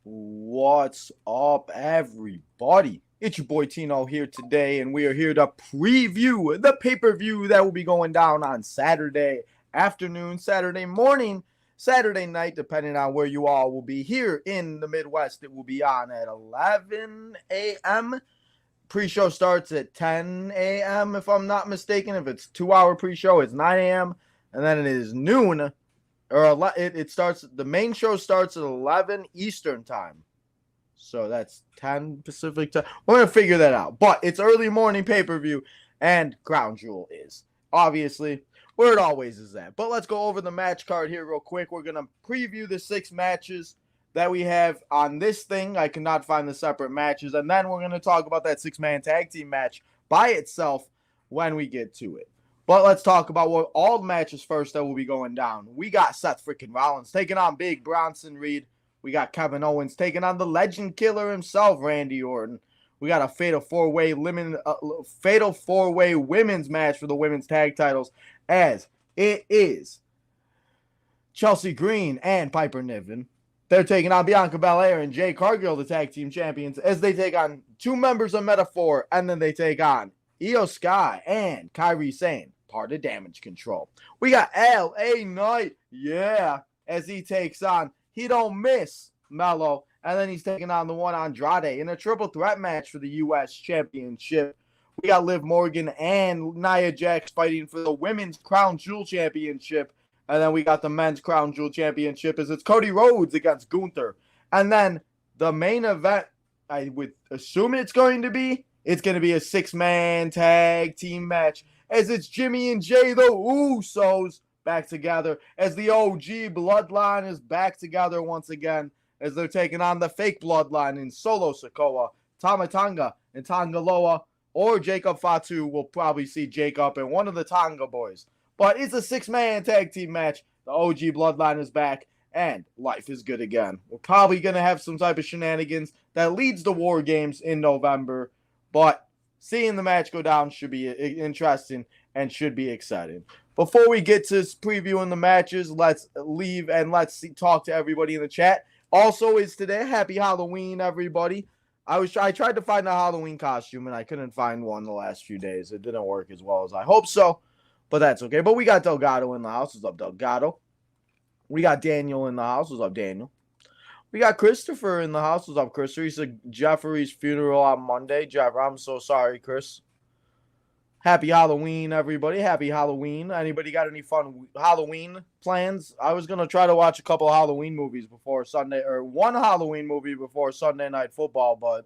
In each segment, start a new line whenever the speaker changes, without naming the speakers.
What's up, everybody? It's your boy Tino here today, and we are here to preview the pay-per-view that will be going down on Saturday afternoon, Saturday morning, Saturday night, depending on where you all will be. Here in the Midwest, it will be on at 11 a.m. Pre-show starts at 10 a.m. if I'm not mistaken. If it's 2-hour pre-show, it's 9 a.m. And then it is noon or it starts. The main show starts at 11 Eastern time, so that's 10 Pacific time. We're gonna figure that out, but it's early morning pay-per-view, and Crown Jewel is obviously where it always is at. But let's go over the match card here real quick. We're gonna preview the 6 matches that we have on this thing. I cannot find the separate matches, and then we're gonna talk about that 6-man tag team match by itself when we get to it. But let's talk about what all the matches first that will be going down. We got Seth freaking Rollins taking on Big Bronson Reed. We got Kevin Owens taking on the legend killer himself, Randy Orton. We got a fatal four-way women's match for the women's tag titles, as it is Chelsea Green and Piper Niven. They're taking on Bianca Belair and Jade Cargill, the tag team champions, as they take on 2 members of Meta-Four, and then they take on Io Sky and Kairi Sane, part of Damage Control. We got LA Knight, as he takes on He Don't Miss Mello, and then he's taking on the one Andrade in a triple threat match for the U.S. Championship. We got Liv Morgan and Nia Jax fighting for the Women's Crown Jewel Championship, and then we got the Men's Crown Jewel Championship as it's Cody Rhodes against Gunther. And then the main event, I would assume it's going to be a 6-man tag team match, as it's Jimmy and Jay, the Usos, back together, as the OG Bloodline is back together once again, as they're taking on the fake Bloodline in Solo Sikoa, Tama Tonga, and Tonga Loa, or Jacob Fatu. We'll probably see Jacob and one of the Tonga boys. But it's a 6-man tag team match. The OG Bloodline is back, and life is good again. We're probably going to have some type of shenanigans that leads to War Games in November. But seeing the match go down should be interesting and should be exciting. Before we get to previewing the matches, let's leave and let's talk to everybody in the chat. Also, is today Happy Halloween, everybody. I tried to find a Halloween costume, and I couldn't find one the last few days. It didn't work as well as I hope so, but that's okay. But we got Delgado in the house. What's up, Delgado? We got Daniel in the house. What's up, Daniel? We got Christopher in the house. What's up, Christopher? He said Jeffrey's funeral on Monday. Jeff, I'm so sorry, Chris. Happy Halloween, everybody. Happy Halloween. Anybody got any fun Halloween plans? I was going to try to watch a couple of Halloween movies before Sunday, or one Halloween movie before Sunday Night Football, but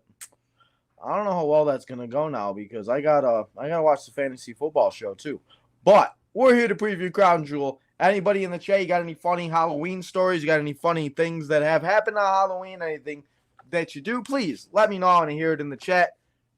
I don't know how well that's going to go now, because I got to watch the fantasy football show too. But we're here to preview Crown Jewel. Anybody in the chat, you got any funny Halloween stories? You got any funny things that have happened on Halloween? Anything that you do? Please let me know. I want to hear it in the chat.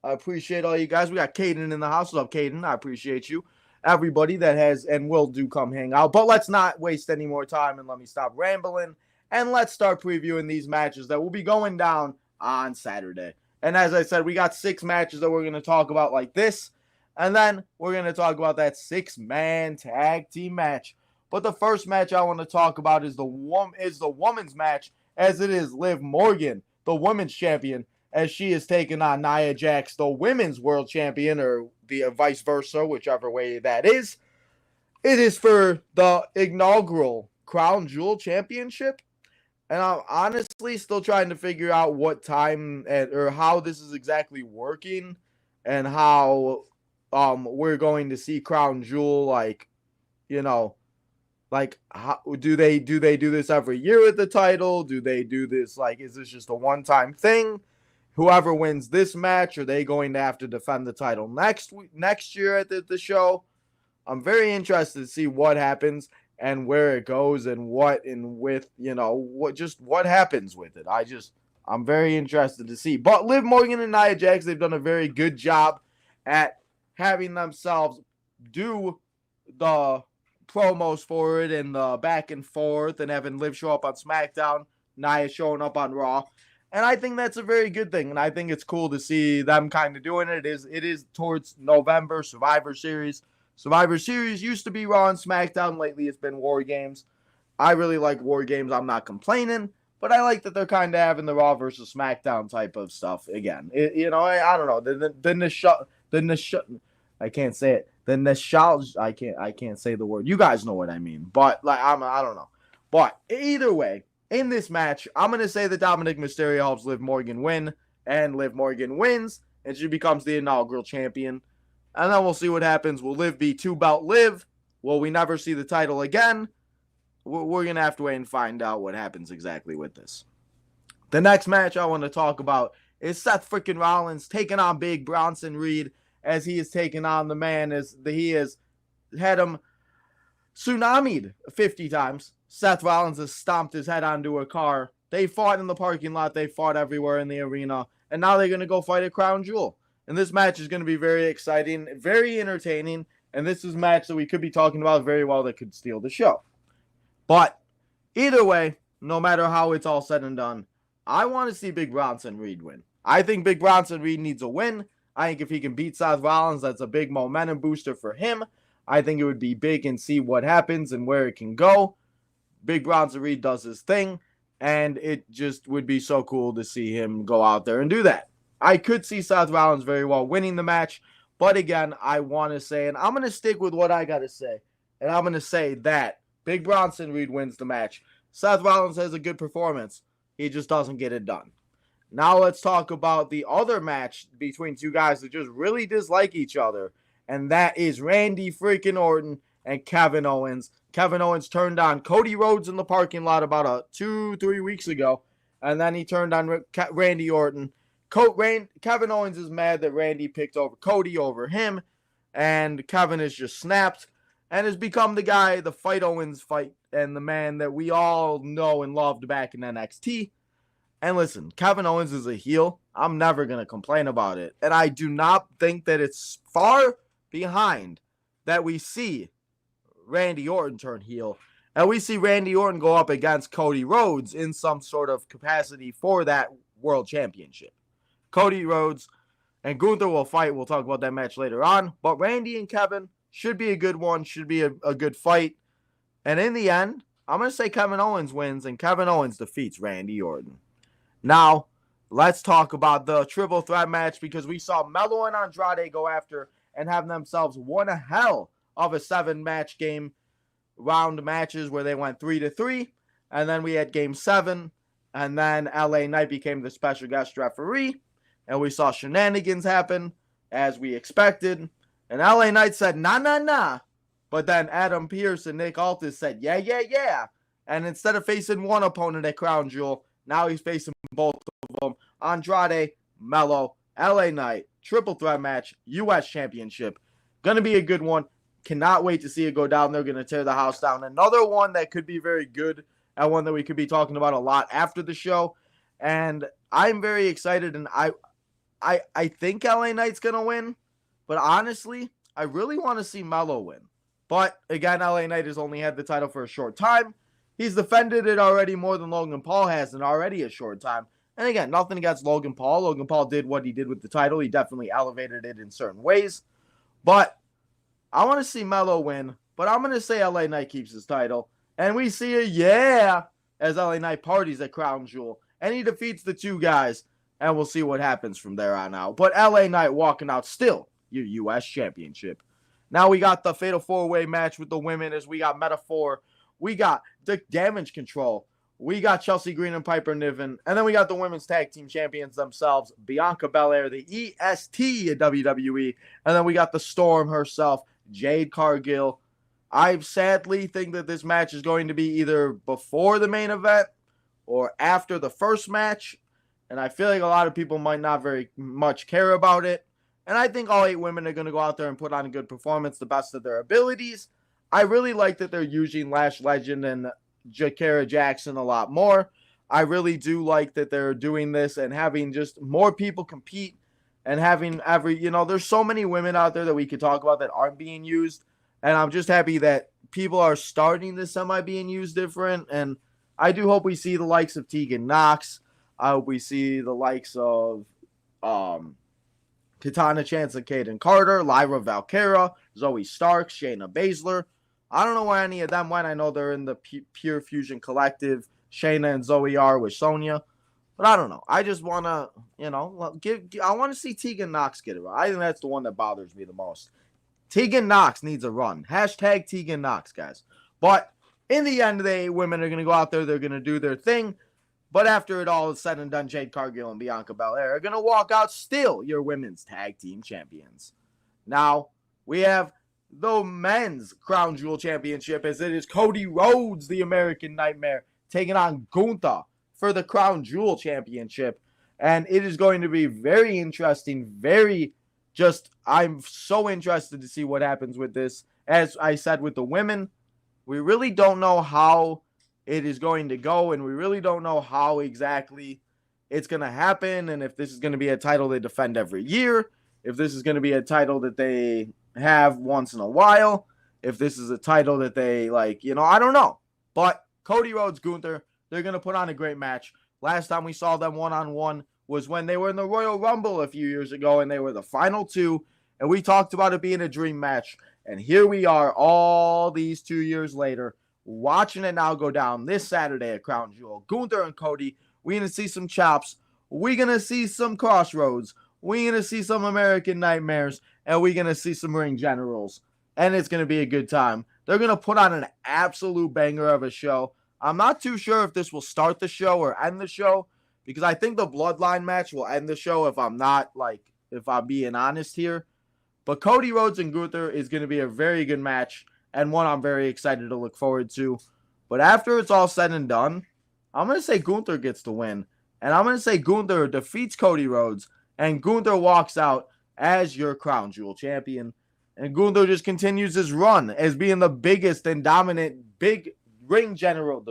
I appreciate all you guys. We got Caden in the house. What's up, Caden? I appreciate you. Everybody that has and will do come hang out. But let's not waste any more time and let me stop rambling. And let's start previewing these matches that will be going down on Saturday. And as I said, we got 6 matches that we're going to talk about like this. And then we're going to talk about that 6-man tag team match. But the first match I want to talk about is the women's match, as it is Liv Morgan, the women's champion, as she is taking on Nia Jax, the women's world champion, or the vice versa, whichever way that is. It is for the inaugural Crown Jewel Championship. And I'm honestly still trying to figure out what time or how this is exactly working, and how we're going to see Crown Jewel, how do they do this every year with the title? Do they do this, is this just a one-time thing? Whoever wins this match, are they going to have to defend the title next year at the show? I'm very interested to see what happens and where it goes and what happens with it. I'm very interested to see. But Liv Morgan and Nia Jax, they've done a very good job at having themselves do the promos for it and the back and forth, and having Liv show up on SmackDown, Nia showing up on Raw. And I think that's a very good thing. And I think it's cool to see them kind of doing it. It is towards November, Survivor Series. Survivor Series used to be Raw and SmackDown. Lately, it's been War Games. I really like War Games. I'm not complaining. But I like that they're kind of having the Raw versus SmackDown type of stuff again. I don't know. I can't say it. The nostalgia. I can't say the word. You guys know what I mean. But like I don't know. But either way, in this match, I'm gonna say that Dominic Mysterio helps Liv Morgan win, and Liv Morgan wins, and she becomes the inaugural champion. And then we'll see what happens. Will Liv be 2-belt Liv? Will we never see the title again? We're going to have to wait and find out what happens exactly with this. The next match I want to talk about is Seth freaking Rollins taking on Big Bronson Reed, as he is taking on the man as he has had him tsunamied 50 times. Seth Rollins has stomped his head onto a car. They fought in the parking lot. They fought everywhere in the arena. And now they're going to go fight at Crown Jewel. And this match is going to be very exciting, very entertaining. And this is a match that we could be talking about very well that could steal the show. But either way, no matter how it's all said and done, I want to see Big Bronson Reed win. I think Big Bronson Reed needs a win. I think if he can beat Seth Rollins, that's a big momentum booster for him. I think it would be big and see what happens and where it can go. Big Bronson Reed does his thing, and it just would be so cool to see him go out there and do that. I could see Seth Rollins very well winning the match, but again, I want to say, and I'm going to stick with what I got to say, and I'm going to say that Big Bronson Reed wins the match. Seth Rollins has a good performance. He just doesn't get it done. Now let's talk about the other match between two guys that just really dislike each other, and that is Randy freaking Orton and Kevin Owens. Kevin Owens turned on Cody Rhodes in the parking lot about 2-3 weeks ago, and then he turned on Randy Orton. Kevin Owens is mad that Randy picked over Cody over him, and Kevin is just snapped and has become the guy, the Fight Owens fight, and the man that we all know and loved back in NXT. And listen, Kevin Owens is a heel. I'm never going to complain about it. And I do not think that it's far behind that we see Randy Orton turn heel. And we see Randy Orton go up against Cody Rhodes in some sort of capacity for that world championship. Cody Rhodes and Gunther will fight. We'll talk about that match later on. But Randy and Kevin should be a good one. Should be a good fight. And in the end, I'm going to say Kevin Owens wins and Kevin Owens defeats Randy Orton. Now, let's talk about the triple threat match, because we saw Melo and Andrade go after and have themselves one hell of a 7-match game round matches where they went 3-3. And then we had game 7. And then LA Knight became the special guest referee. And we saw shenanigans happen as we expected. And LA Knight said, nah. But then Adam Pearce and Nick Aldis said, yeah. And instead of facing one opponent at Crown Jewel, now he's facing both of them. Andrade, Melo, LA Knight, triple threat match, U.S. Championship. Gonna be a good one. Cannot wait to see it go down. They're gonna tear the house down. Another one that could be very good, and one that we could be talking about a lot after the show. And I'm very excited, and I think LA Knight's gonna win. But honestly, I really want to see Melo win. But again, LA Knight has only had the title for a short time. He's defended it already more than Logan Paul has in already a short time. And again, nothing against Logan Paul. Logan Paul did what he did with the title. He definitely elevated it in certain ways. But I want to see Melo win. But I'm going to say LA Knight keeps his title. And we see a yeah as LA Knight parties at Crown Jewel. And he defeats the two guys. And we'll see what happens from there on out. But LA Knight walking out still your U.S. Championship. Now we got the Fatal 4-Way match with the women, as we got Metaphor. We got the Damage Control. We got Chelsea Green and Piper Niven. And then we got the women's tag team champions themselves, Bianca Belair, the EST at WWE. And then we got the Storm herself, Jade Cargill. I sadly think that this match is going to be either before the main event or after the first match. And I feel like a lot of people might not very much care about it. And I think all 8 women are going to go out there and put on a good performance, the best of their abilities. I really like that they're using Lash Legend and Jakara Jackson a lot more. I really do like that they're doing this and having just more people compete and having there's so many women out there that we could talk about that aren't being used. And I'm just happy that people are starting to semi being used different. And I do hope we see the likes of Tegan Nox. I hope we see the likes of Katana Chance and Kaden Carter, Lyra Valkyra, Zoe Starks, Shayna Baszler. I don't know where any of them went. I know they're in the Pure Fusion Collective. Shayna and Zoe are with Sonya. But I don't know. I just want to, I want to see Tegan Nox get it right. I think that's the one that bothers me the most. Tegan Nox needs a run. Hashtag Tegan Nox, guys. But in the end of the day, women are going to go out there. They're going to do their thing. But after it all is said and done, Jade Cargill and Bianca Belair are going to walk out still your women's tag team champions. Now, we have the men's Crown Jewel Championship, as it is Cody Rhodes, the American Nightmare, taking on Gunther for the Crown Jewel Championship. And it is going to be very interesting, I'm so interested to see what happens with this. As I said with the women, we really don't know how it is going to go, and we really don't know how exactly it's going to happen, and if this is going to be a title they defend every year, if this is going to be a title that they have once in a while, if this is a title that they I don't know. But Cody Rhodes, Gunther, they're going to put on a great match. Last time we saw them one-on-one was when they were in the Royal Rumble a few years ago, and they were the final two, and we talked about it being a dream match. And here we are all these 2 years later, watching it now go down this Saturday at Crown Jewel. Gunther and Cody, we're going to see some chops. We're going to see some crossroads. We're going to see some American Nightmares. And we're going to see some ring generals. And it's going to be a good time. They're going to put on an absolute banger of a show. I'm not too sure if this will start the show or end the show, because I think the Bloodline match will end the show if I'm being honest here. But Cody Rhodes and Gunther is going to be a very good match, and one I'm very excited to look forward to. But after it's all said and done, I'm going to say Gunther gets the win. And I'm going to say Gunther defeats Cody Rhodes, and Gunther walks out as your Crown Jewel champion. And Gunther just continues his run as being the biggest and dominant big ring general,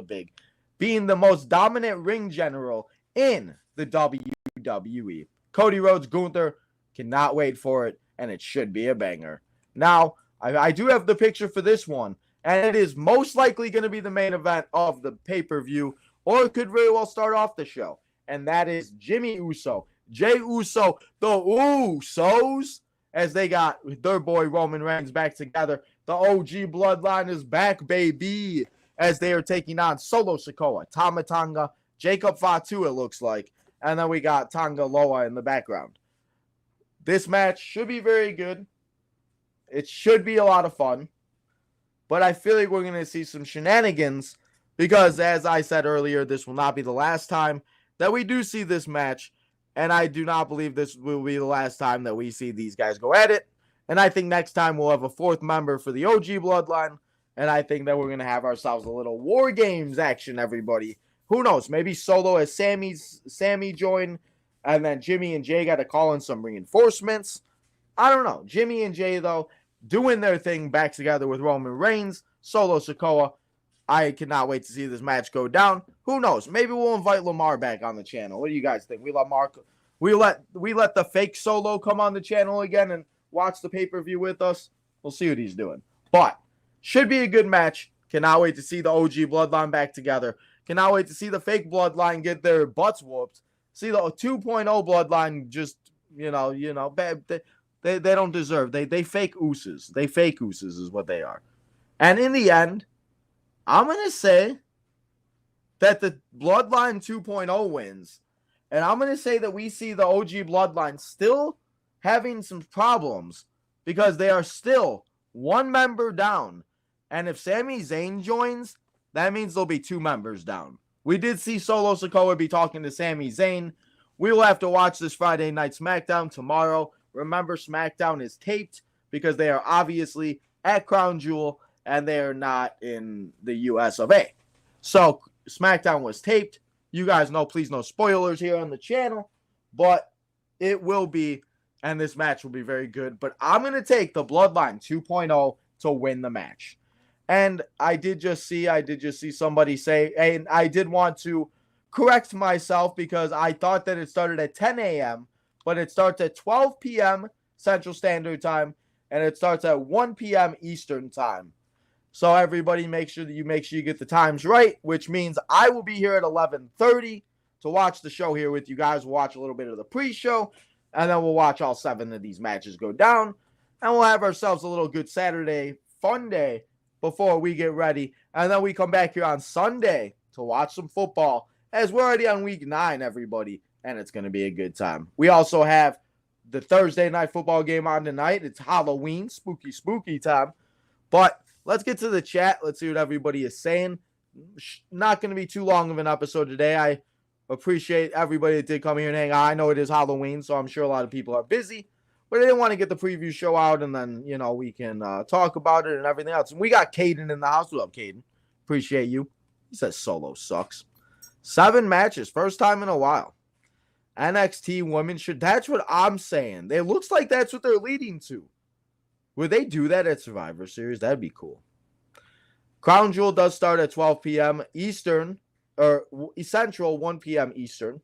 being the most dominant ring general in the WWE. Cody Rhodes, Gunther, cannot wait for it, and it should be a banger. Now, I do have the picture for this one, and it is most likely going to be the main event of the pay-per-view, or it could very well start off the show, and that is Jimmy Uso, Jey Uso, the Usos, as they got their boy Roman Reigns back together. The OG bloodline is back, baby, as they are taking on Solo Sikoa, Tama Tonga, Jacob Fatu, it looks like, and then we got Tonga Loa in the background. This match should be very good. It should be a lot of fun. But I feel like we're going to see some shenanigans because, as I said earlier, this will not be the last time that we do see this match. And I do not believe this will be the last time that we see these guys go at it. And I think next time we'll have a fourth member for the OG bloodline. And I think that we're going to have ourselves a little War Games action, everybody. Who knows? Maybe Solo as Sammy join. And then Jimmy and Jay got to call in some reinforcements. I don't know. Jimmy and Jay, though, doing their thing back together with Roman Reigns, Solo Sikoa. I cannot wait to see this match go down. Who knows? Maybe we'll invite Lamar back on the channel. What do you guys think? We let the fake Solo come on the channel again and watch the pay-per-view with us. We'll see what he's doing. But should be a good match. Cannot wait to see the OG bloodline back together. Cannot wait to see the fake bloodline get their butts whooped. See the 2.0 bloodline just, they don't deserve. They fake ooses. They fake ooses is what they are. And in the end, I'm going to say that the Bloodline 2.0 wins. And I'm going to say that we see the OG Bloodline still having some problems because they are still one member down. And if Sami Zayn joins, that means there'll be two members down. We did see Solo Sikoa be talking to Sami Zayn. We will have to watch this Friday Night SmackDown tomorrow. Remember, SmackDown is taped because they are obviously at Crown Jewel and they are not in the US of A. So, SmackDown was taped. You guys know, please no spoilers here on the channel, but it will be, and this match will be very good. But I'm going to take the Bloodline 2.0 to win the match. And I did just see somebody say, and I did want to correct myself because I thought that it started at 10 a.m., but it starts at 12 p.m. Central Standard Time, and it starts at 1 p.m. Eastern Time. So everybody make sure you get the times right, which means I will be here at 11:30 to watch the show here with you guys. We'll watch a little bit of the pre-show, and then we'll watch all 7 of these matches go down, and we'll have ourselves a little good Saturday fun day before we get ready. And then we come back here on Sunday to watch some football, as we're already on week 9, everybody, and it's going to be a good time. We also have the Thursday night football game on tonight. It's Halloween, spooky time. But let's get to the chat. Let's see what everybody is saying. Not going to be too long of an episode today. I appreciate everybody that did come here and hang out. I know it is Halloween, so I'm sure a lot of people are busy. But I didn't want to get the preview show out, and then, we can talk about it and everything else. And we got Caden in the house. What's up, Caden? Appreciate you. He says Solo sucks. 7 matches. First time in a while. NXT women should. That's what I'm saying. It looks like that's what they're leading to. Would they do that at Survivor Series? That'd be cool. Crown Jewel does start at 12 p.m. Eastern, or Central, 1 p.m. Eastern.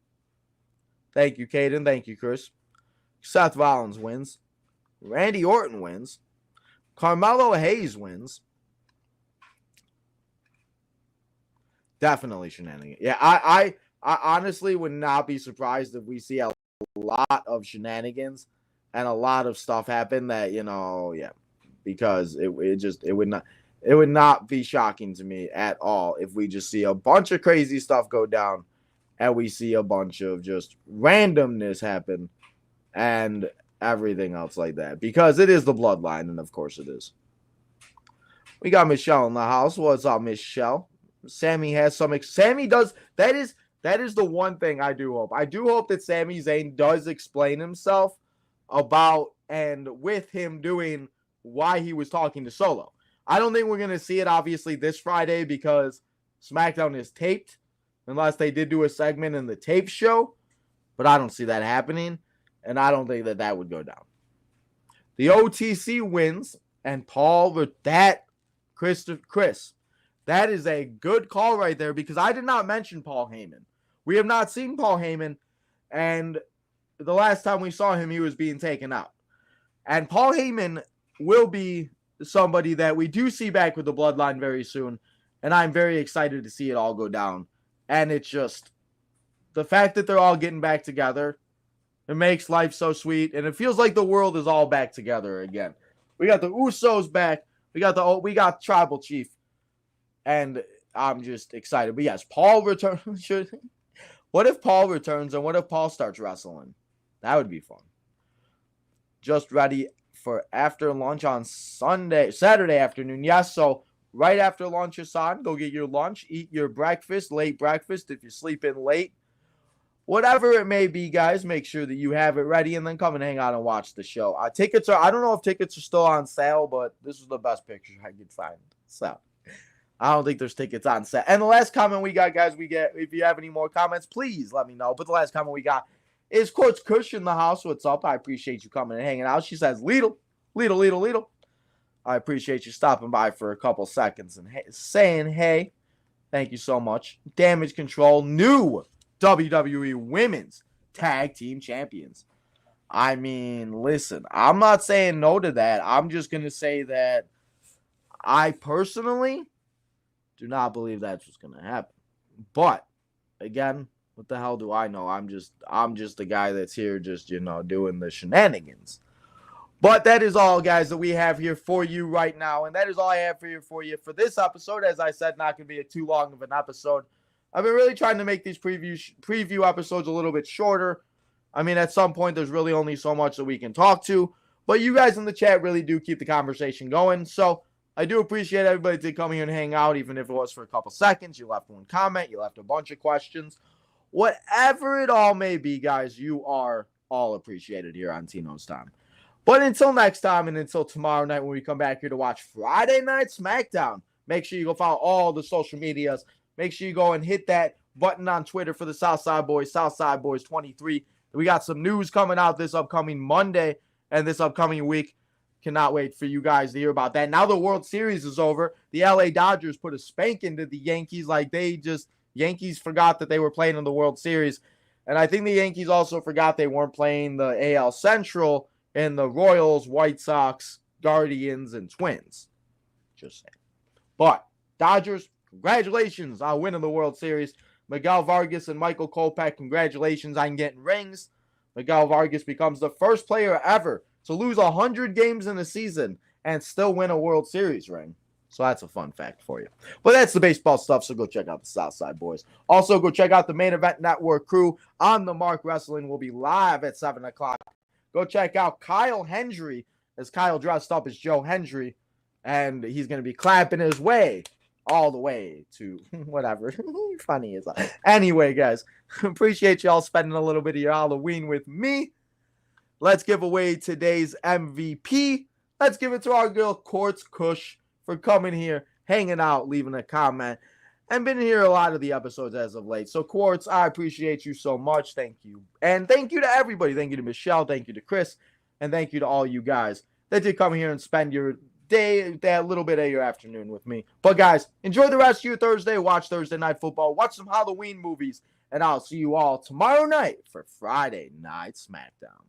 Thank you, Caden. Thank you, Chris. Seth Rollins wins. Randy Orton wins. Carmelo Hayes wins. Definitely shenanigans. Yeah, I honestly would not be surprised if we see a lot of shenanigans and a lot of stuff happen that, because it would not be shocking to me at all if we just see a bunch of crazy stuff go down and we see a bunch of just randomness happen and everything else like that, because it is the bloodline, and of course it is. We got Michelle in the house. What's up, Michelle? Sammy has some. Sammy does. That is the one thing I do hope. I do hope that Sami Zayn does explain himself about and with him doing why he was talking to Solo. I don't think we're going to see it, obviously, this Friday because SmackDown is taped, unless they did do a segment in the tape show. But I don't see that happening, and I don't think that would go down. The OTC wins, and Chris, that is a good call right there, because I did not mention Paul Heyman. We have not seen Paul Heyman, and the last time we saw him, he was being taken out. And Paul Heyman will be somebody that we do see back with the bloodline very soon, and I'm very excited to see it all go down. And it's just the fact that they're all getting back together, it makes life so sweet, and it feels like the world is all back together again. We got the Usos back, we got Tribal Chief, and I'm just excited. But yes, Paul returns. What if Paul returns, and what if Paul starts wrestling? That would be fun. Just ready for after lunch on Saturday afternoon. Yes, so right after lunch is on, go get your lunch, eat your breakfast, late breakfast if you're sleeping late. Whatever it may be, guys, make sure that you have it ready, and then come and hang out and watch the show. I don't know if tickets are still on sale, but this is the best picture I could find. So I don't think there's tickets on sale. And the last comment we got, guys, if you have any more comments, please let me know. But the last comment we got is Coach Kush in the house. What's up? I appreciate you coming and hanging out. She says, Lidl. I appreciate you stopping by for a couple seconds and saying hey. Thank you so much. Damage Control, new WWE Women's Tag Team Champions. I mean, listen, I'm not saying no to that. I'm just going to say that I personally do not believe that's what's going to happen. But, again, what the hell do I know? I'm just the guy that's here just, doing the shenanigans. But that is all, guys, that we have here for you right now. And that is all I have for you for this episode. As I said, not going to be too long of an episode. I've been really trying to make these preview episodes a little bit shorter. I mean, at some point, there's really only so much that we can talk to. But you guys in the chat really do keep the conversation going. So I do appreciate everybody to come here and hang out, even if it was for a couple seconds. You left one comment. You left a bunch of questions. Whatever it all may be, guys, you are all appreciated here on Tino's Time. But until next time, and until tomorrow night when we come back here to watch Friday Night SmackDown, make sure you go follow all the social medias. Make sure you go and hit that button on Twitter for the Southside Boys, Southside Boys 23. We got some news coming out this upcoming Monday and this upcoming week. Cannot wait for you guys to hear about that. Now the World Series is over. The LA Dodgers put a spank into the Yankees like Yankees forgot that they were playing in the World Series. And I think the Yankees also forgot they weren't playing the AL Central and the Royals, White Sox, Guardians, and Twins. Just saying. But Dodgers, congratulations on winning the World Series. Miguel Vargas and Michael Kopech, congratulations on getting rings. Miguel Vargas becomes the first player ever to lose 100 games in a season and still win a World Series ring. So that's a fun fact for you. But that's the baseball stuff, so go check out the Southside Boys. Also, go check out the Main Event Network crew on the Mark Wrestling. Will be live at 7 o'clock. Go check out Kyle Hendry, as Kyle dressed up as Joe Hendry, and he's going to be clapping his way all the way to whatever. Funny is that. Anyway, guys, appreciate y'all spending a little bit of your Halloween with me. Let's give away today's MVP. Let's give it to our girl, Quartz Kush, for coming here, hanging out, leaving a comment, and been here a lot of the episodes as of late. So, Quartz, I appreciate you so much. Thank you. And thank you to everybody. Thank you to Michelle. Thank you to Chris. And thank you to all you guys that did come here and spend your day, that little bit of your afternoon with me. But, guys, enjoy the rest of your Thursday. Watch Thursday Night Football. Watch some Halloween movies. And I'll see you all tomorrow night for Friday Night SmackDown.